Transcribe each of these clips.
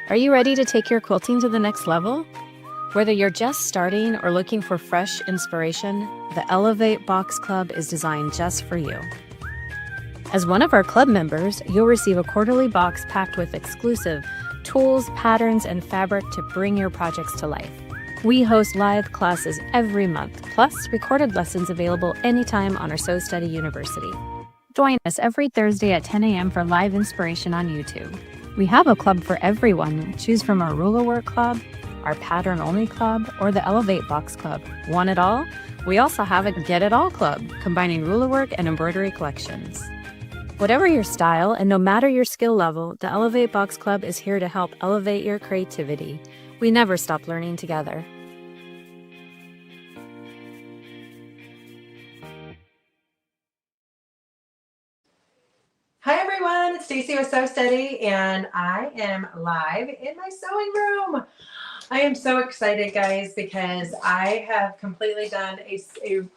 Are you ready to take your quilting to the next level? Whether you're just starting or looking for fresh inspiration, the Elevate Box Club is designed just for you. As one of our club members, you'll receive a quarterly box packed with exclusive tools, patterns, and fabric to bring your projects to life. We host live classes every month, plus recorded lessons available anytime on our Sew Steady University. Join us every Thursday at 10 a.m. for live inspiration on YouTube. We have a club for everyone. Choose from our ruler work club, our pattern only club, or the Elevate Box Club. Want it all? We also have a Get It All Club, combining ruler work and embroidery collections. Whatever your style and no matter your skill level, the Elevate Box Club is here to help elevate your creativity. We never stop learning together. Hi everyone, it's Stacy with Sew Steady, and I am live in my sewing room. I am so excited, guys, because I have completely done a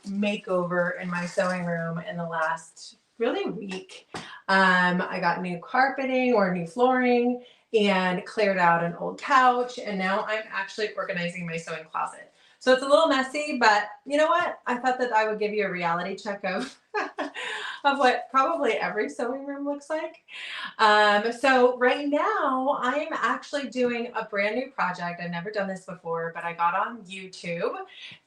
makeover in my sewing room in the last really week. I got new carpeting or new flooring and cleared out an old couch, and now I'm actually organizing my sewing closet. So it's a little messy, but you know what? I thought that I would give you a reality check of of what probably every sewing room looks like. So right now I am actually doing a brand new project. I've never done this before, but I got on YouTube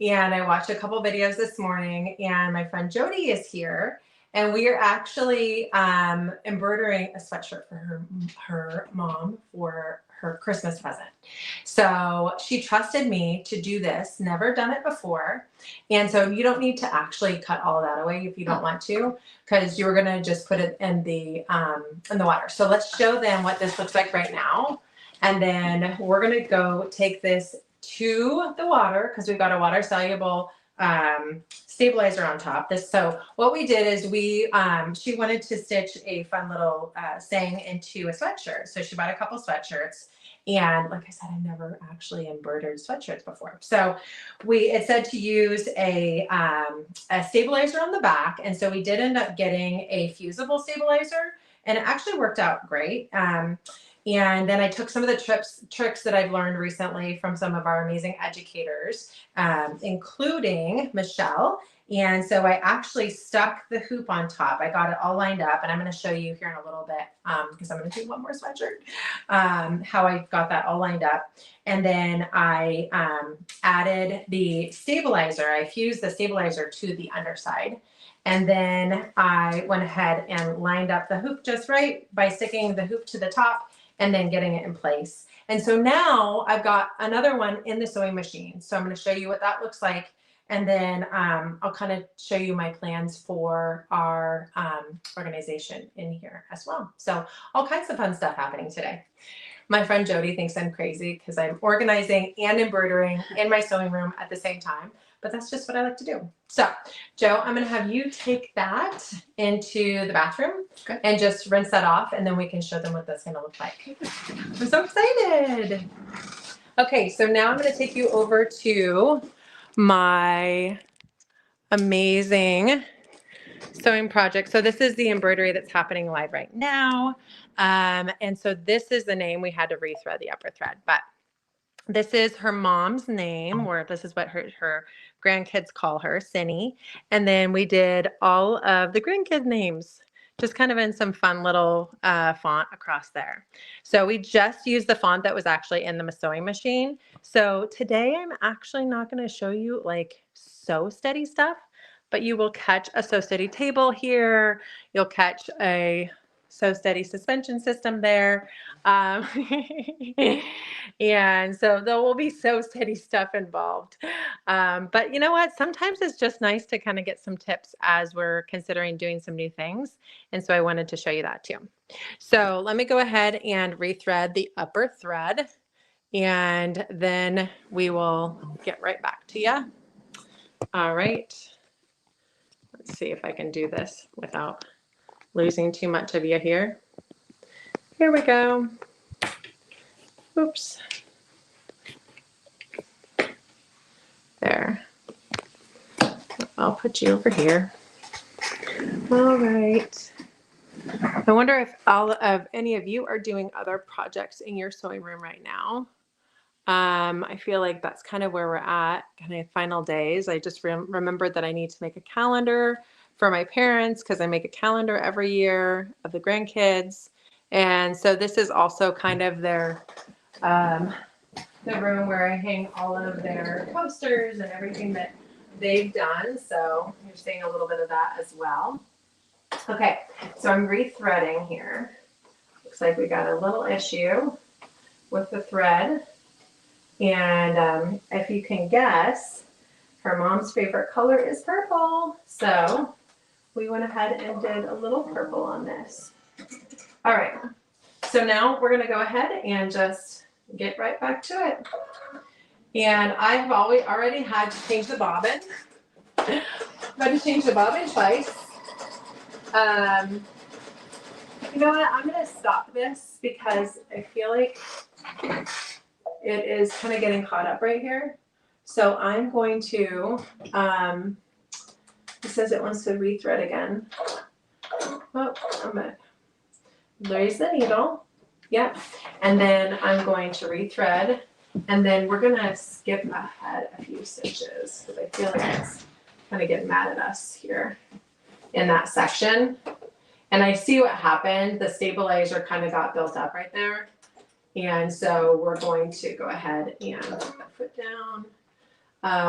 and I watched a couple videos this morning, and my friend Jody is here. And we are actually embroidering a sweatshirt for her mom for her Christmas present. So she trusted me to do this, never done it before. And so you don't need to actually cut all of that away if you don't want to, because you're gonna just put it in the water. So let's show them what this looks like right now. And then we're gonna go take this to the water because we've got a water soluble stabilizer on top. So what we did is she wanted to stitch a fun little saying into a sweatshirt. So she bought a couple sweatshirts. And like I said, I've never actually embroidered sweatshirts before. So it said to use a stabilizer on the back. And so we did end up getting a fusible stabilizer, and it actually worked out great. And then I took some of the tricks that I've learned recently from some of our amazing educators, including Michelle. And so I actually stuck the hoop on top. I got it all lined up, and I'm going to show you here in a little bit because I'm going to do one more sweatshirt, how I got that all lined up. And then I added the stabilizer. I fused the stabilizer to the underside. And then I went ahead and lined up the hoop just right by sticking the hoop to the top and then getting it in place. And so now I've got another one in the sewing machine. So I'm going to show you what that looks like. And then I'll kind of show you my plans for our organization in here as well. So all kinds of fun stuff happening today. My friend Jody thinks I'm crazy because I'm organizing and embroidering in my sewing room at the same time, but that's just what I like to do. So Joe, I'm going to have you take that into the bathroom and just rinse that off, and then we can show them what that's going to look like. I'm so excited. Okay, so now I'm going to take you over to my amazing sewing project. So this is the embroidery that's happening live right now. And so this is the name. We had to rethread the upper thread, but this is her mom's name, or this is what her grandkids call her, Cindy. And then we did all of the grandkids' names, just kind of in some fun little font across there. So we just used the font that was actually in the sewing machine. So today I'm actually not going to show you like Sew Steady stuff, but you will catch a Sew Steady table here. You'll catch a Sew Steady suspension system there. And so there will be Sew Steady stuff involved. But you know what? Sometimes it's just nice to kind of get some tips as we're considering doing some new things. And so I wanted to show you that too. So let me go ahead and rethread the upper thread, and then we will get right back to you. All right. Let's see if I can do this without losing too much of you here. Here we go. Oops. There. I'll put you over here. All right. I wonder if any of you are doing other projects in your sewing room right now. I feel like that's kind of where we're at, kind of final days. I just remembered that I need to make a calendar for my parents because I make a calendar every year of the grandkids. And so this is also kind of their the room where I hang all of their posters and everything that they've done. So you're seeing a little bit of that as well. Okay, so I'm rethreading here. Looks like we got a little issue with the thread. And if you can guess, her mom's favorite color is purple. So we went ahead and did a little purple on this. All right, so now we're gonna go ahead and just get right back to it. And I have already had to change the bobbin. I've had to change the bobbin twice. You know what, I'm gonna stop this because I feel like it is kind of getting caught up right here. So I'm going to, it says it wants to rethread again. Oh, I'm gonna raise the needle. Yep. And then I'm going to rethread. And then we're gonna skip ahead a few stitches because I feel like it's kind of getting mad at us here in that section. And I see what happened. The stabilizer kind of got built up right there. And so we're going to go ahead and put that foot down.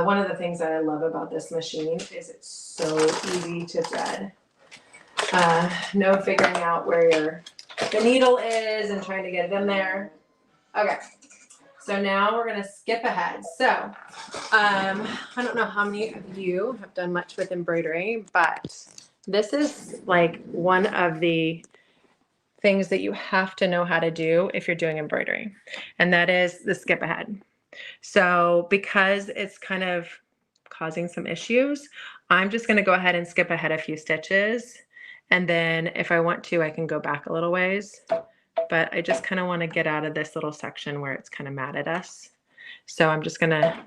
One of the things that I love about this machine is it's so easy to thread. No figuring out where the needle is and trying to get it in there. Okay, so now we're gonna skip ahead. So I don't know how many of you have done much with embroidery, but this is like one of the things that you have to know how to do if you're doing embroidery, and that is the skip ahead. So because it's kind of causing some issues, I'm just going to go ahead and skip ahead a few stitches, and then if I want to, I can go back a little ways, but I just kind of want to get out of this little section where it's kind of mad at us. So I'm just going to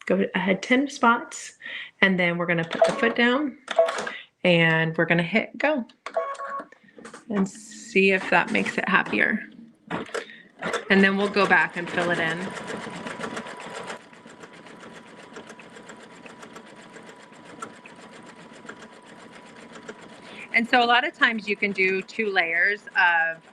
go ahead 10 spots, and then we're going to put the foot down and we're going to hit go and see if that makes it happier. And then we'll go back and fill it in. And so a lot of times you can do 2 layers of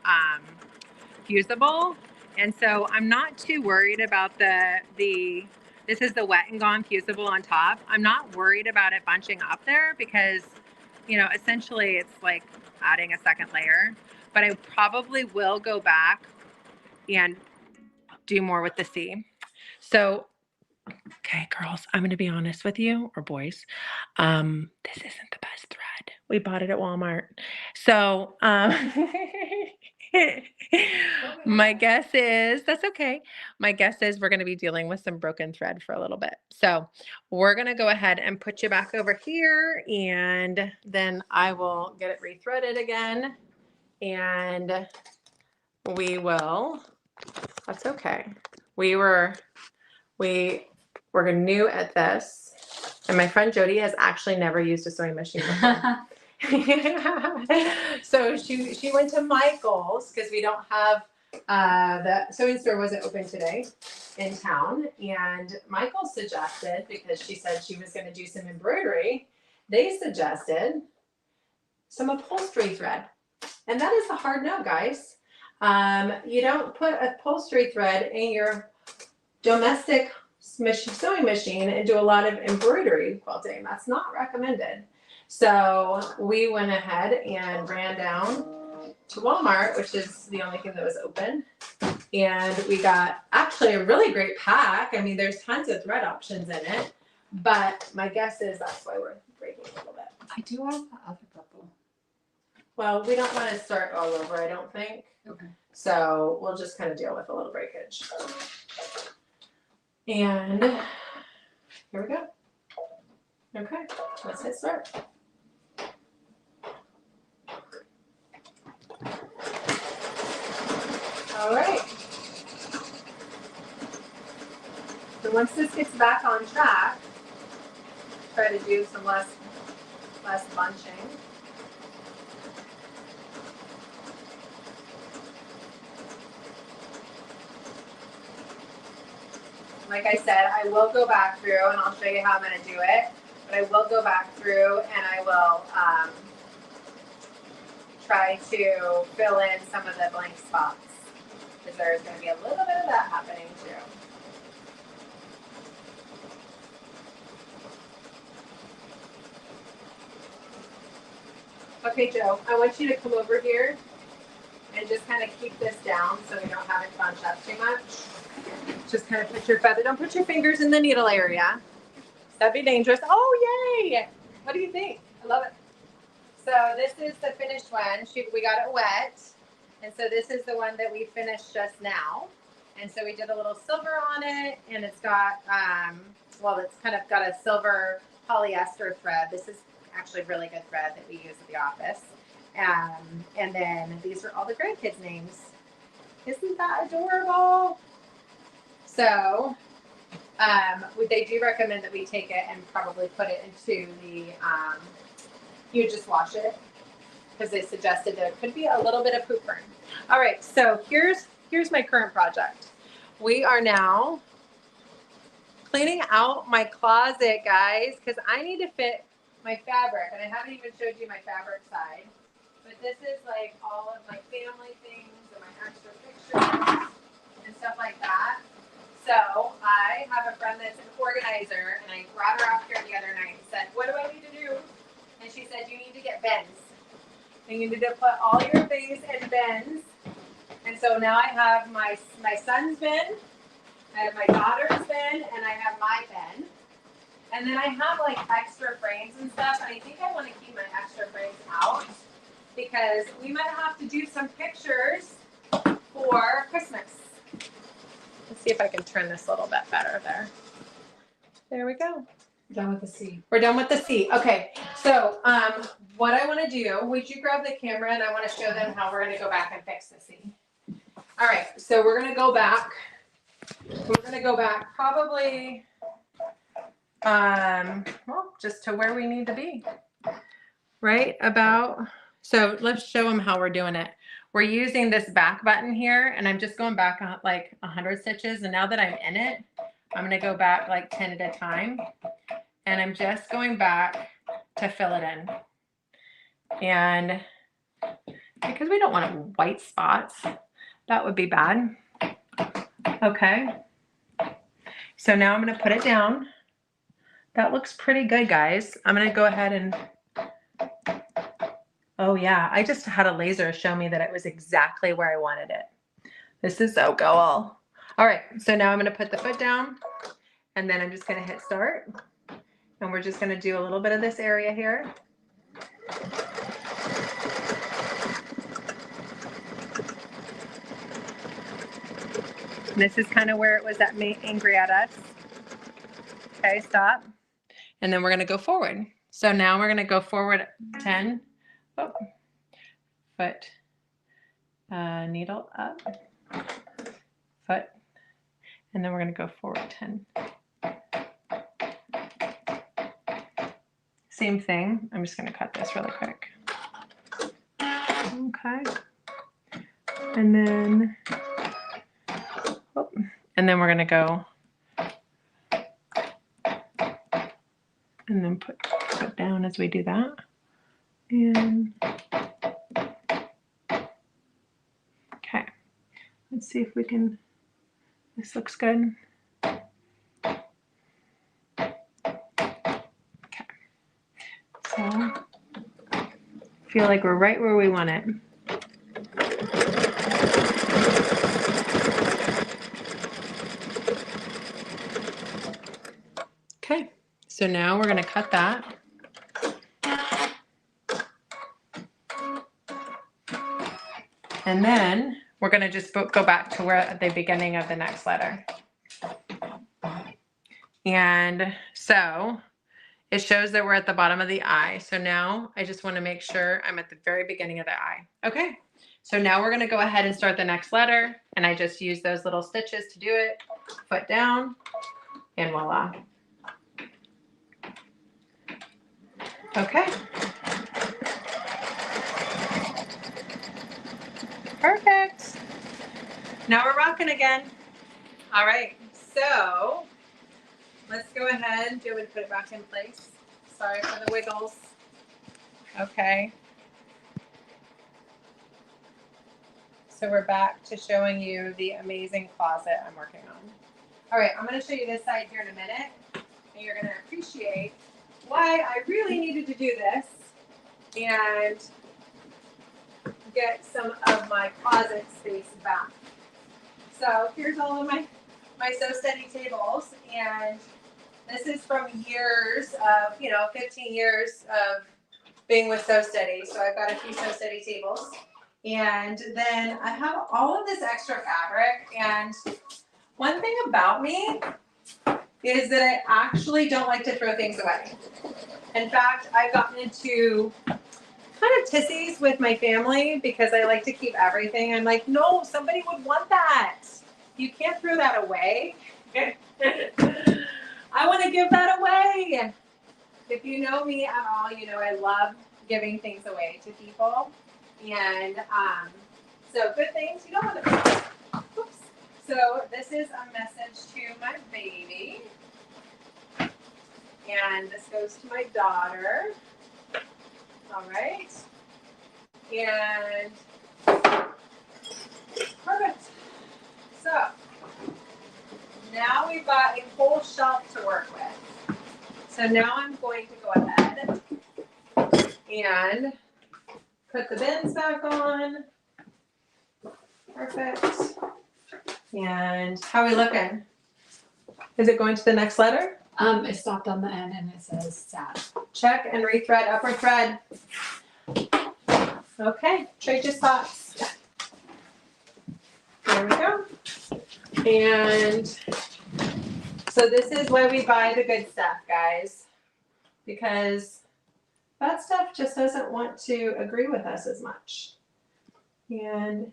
fusible. And so I'm not too worried about this is the wet and gone fusible on top. I'm not worried about it bunching up there because, you know, essentially it's like adding a second layer. But I probably will go back and do more with the C. So, okay, girls, I'm going to be honest with you, or boys. This isn't the best thread. We bought it at Walmart. So, my guess is, that's okay. My guess is we're going to be dealing with some broken thread for a little bit. So we're going to go ahead and put you back over here, and then I will get it rethreaded again, and we will, that's okay. We were new at this, and my friend Jody has actually never used a sewing machine before. So she went to Michael's because we don't have the sewing store wasn't open today in town, and Michael suggested, because she said she was going to do some embroidery, they suggested some upholstery thread, and that is a hard no, guys. You don't put upholstery thread in your domestic sewing machine and do a lot of embroidery quilting. That's not recommended. So we went ahead and ran down to Walmart, which is the only thing that was open. And we got actually a really great pack. I mean, there's tons of thread options in it, but my guess is that's why we're breaking a little bit. I do have the other purple. Well, we don't want to start all over, I don't think. Okay. So we'll just kind of deal with a little breakage. And here we go. Okay, let's hit start. All right. So once this gets back on track, try to do some less bunching. like I said, I will go back through and I'll show you how I'm going to do it. But I will go back through and I will try to fill in some of the blank spots because there's going to be a little bit of that happening too. Okay, Joe, I want you to come over here and just kind of keep this down so we don't have it bunched up too much. Just kind of put your feather, don't put your fingers in the needle area. That'd be dangerous. Oh, yay! What do you think? I love it. So this is the finished one. We got it wet. And so this is the one that we finished just now. And so we did a little silver on it and it's got, well, it's kind of got a silver polyester thread. This is actually really good thread that we use at the office. And then these are all the grandkids' names. Isn't that adorable? So they do recommend that we take it and probably put it into the, you just wash it because they suggested there could be a little bit of poop burn. All right, so here's my current project. We are now cleaning out my closet, guys, because I need to fit my fabric, and I haven't even showed you my fabric side. But this is like all of my family things and my extra pictures and stuff like that. So I have a friend that's an organizer, and I brought her up here the other night and said, what do I need to do? And she said, you need to get bins. And you need to put all your things in bins. And so now I have my son's bin, I have my daughter's bin, and I have my bin. And then I have like extra frames and stuff, and I think I want to keep my extra frames out because we might have to do some pictures for Christmas. Let's see if I can turn this a little bit better there. There we go. Done with the C. We're done with the C. Okay, so what I want to do, would you grab the camera and I want to show them how we're going to go back and fix the C. All right, so we're going to go back. We're going to go back probably, well, just to where we need to be. Right about, so let's show them how we're doing it. We're using this back button here, and I'm just going back like 100 stitches. And now that I'm in it, I'm going to go back like 10 at a time. And I'm just going back to fill it in. And because we don't want white spots, that would be bad. Okay. So now I'm going to put it down. That looks pretty good, guys. I'm going to go ahead and, oh yeah, I just had a laser show me that it was exactly where I wanted it. This is so cool. All right, so now I'm going to put the foot down, and then I'm just going to hit start. And we're just going to do a little bit of this area here. And this is kind of where it was that angry at us. Okay, stop. And then we're going to go forward. So now we're going to go forward 10. Oh, foot, needle up, foot, and then we're going to go forward 10. Same thing. I'm just going to cut this really quick. Okay. And then, oh, and then we're going to go and then put down as we do that. And okay, let's see if we can, this looks good. Okay, so feel like we're right where we want it. Okay, so now we're going to cut that. And then we're going to just go back to where at the beginning of the next letter. And so it shows that we're at the bottom of the I. So now I just want to make sure I'm at the very beginning of the I. Okay. So now we're going to go ahead and start the next letter. And I just use those little stitches to do it. Foot down and voila. Okay. Perfect. Now we're rocking again. All right. so let's go ahead. Do you want me to put it back in place? Sorry for the wiggles. Okay. So we're back to showing you the amazing closet I'm working on. All right, I'm going to show you this side here in a minute, and you're going to appreciate why I really needed to do this and get some of my closet space back. So here's all of my Sew Steady tables, and this is from years of, 15 years of being with Sew Steady. So I've got a few Sew Steady tables. And then I have all of this extra fabric. And one thing about me is that I actually don't like to throw things away. In fact, I've gotten into kind of tissies with my family because I like to keep everything. I'm like, no, somebody would want that. You can't throw that away. I want to give that away. If you know me at all, you know I love giving things away to people. And so good things you don't want to throw. Oops. So this is a message to my baby. And this goes to my daughter. All right. And perfect. So now we've got a whole shelf to work with. So now I'm going to go ahead and put the bins back on. Perfect. And how are we looking? Is it going to the next letter? It stopped on the end and it says sad. Check and rethread upper thread. Okay, trade your spots. There we go. And so this is why we buy the good stuff, guys, because bad stuff just doesn't want to agree with us as much. And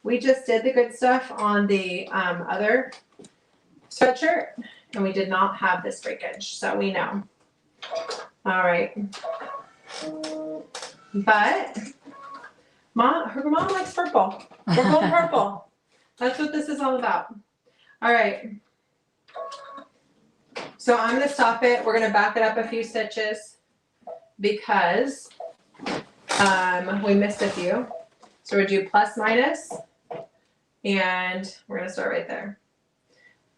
we just did the good stuff on the other sweatshirt, and we did not have this breakage, so we know. All right. But her mom likes purple. We're going purple. That's what this is all about. All right. So I'm going to stop it. We're going to back it up a few stitches because we missed a few. So we'll do plus minus, and we're going to start right there.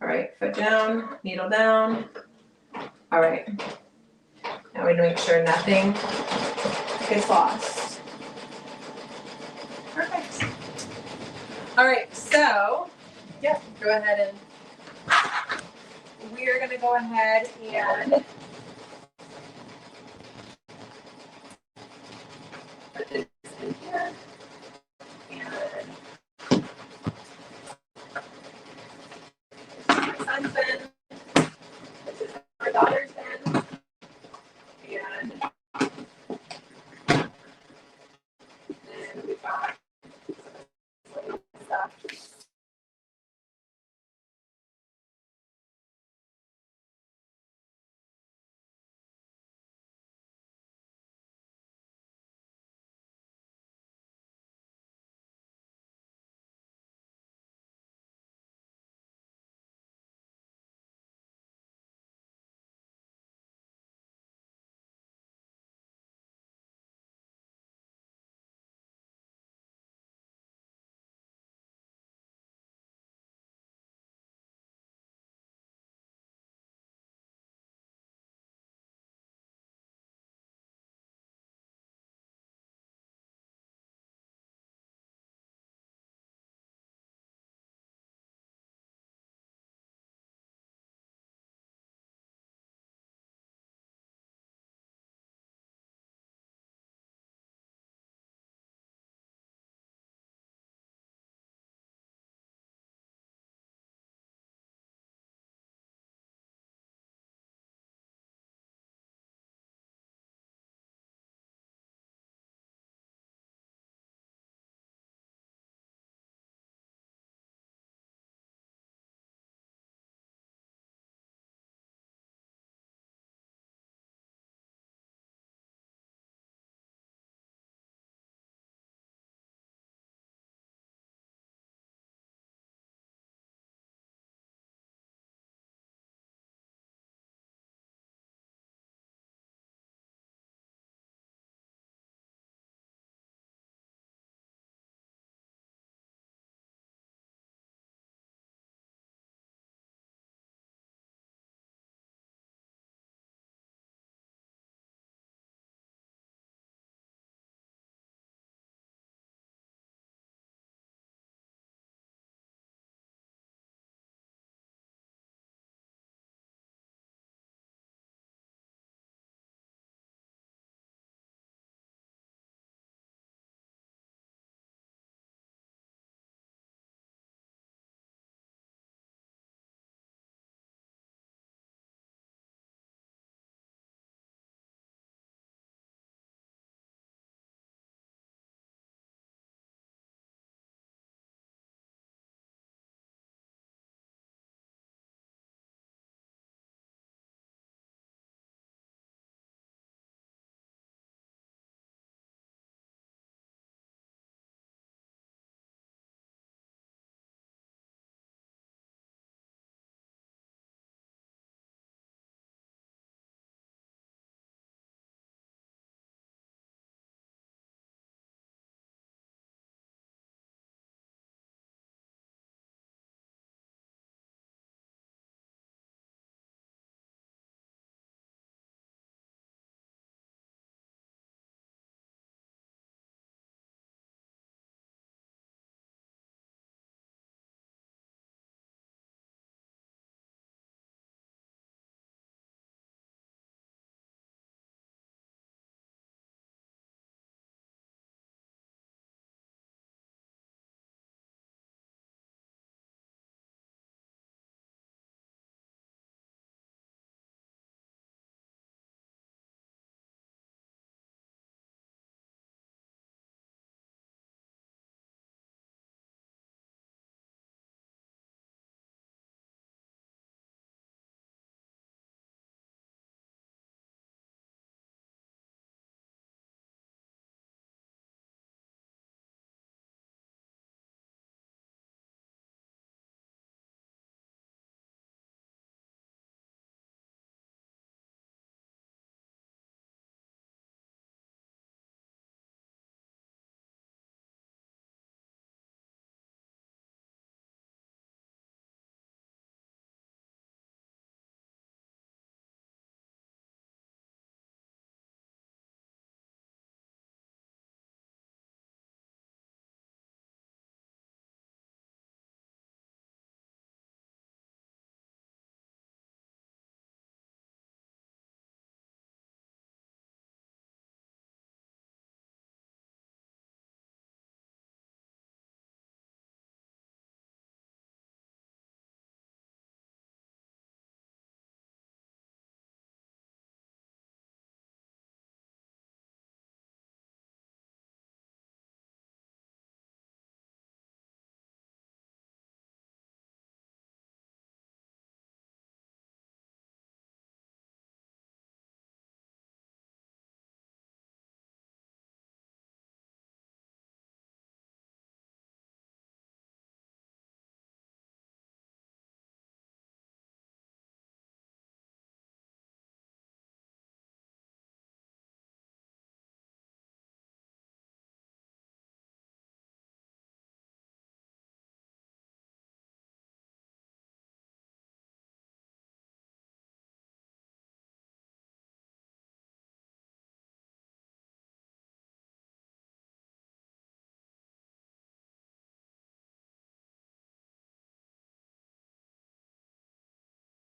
All right, foot down, needle down. All right. Now we need to make sure nothing gets lost. Perfect. All right, so, yep, go ahead and we are going to go ahead and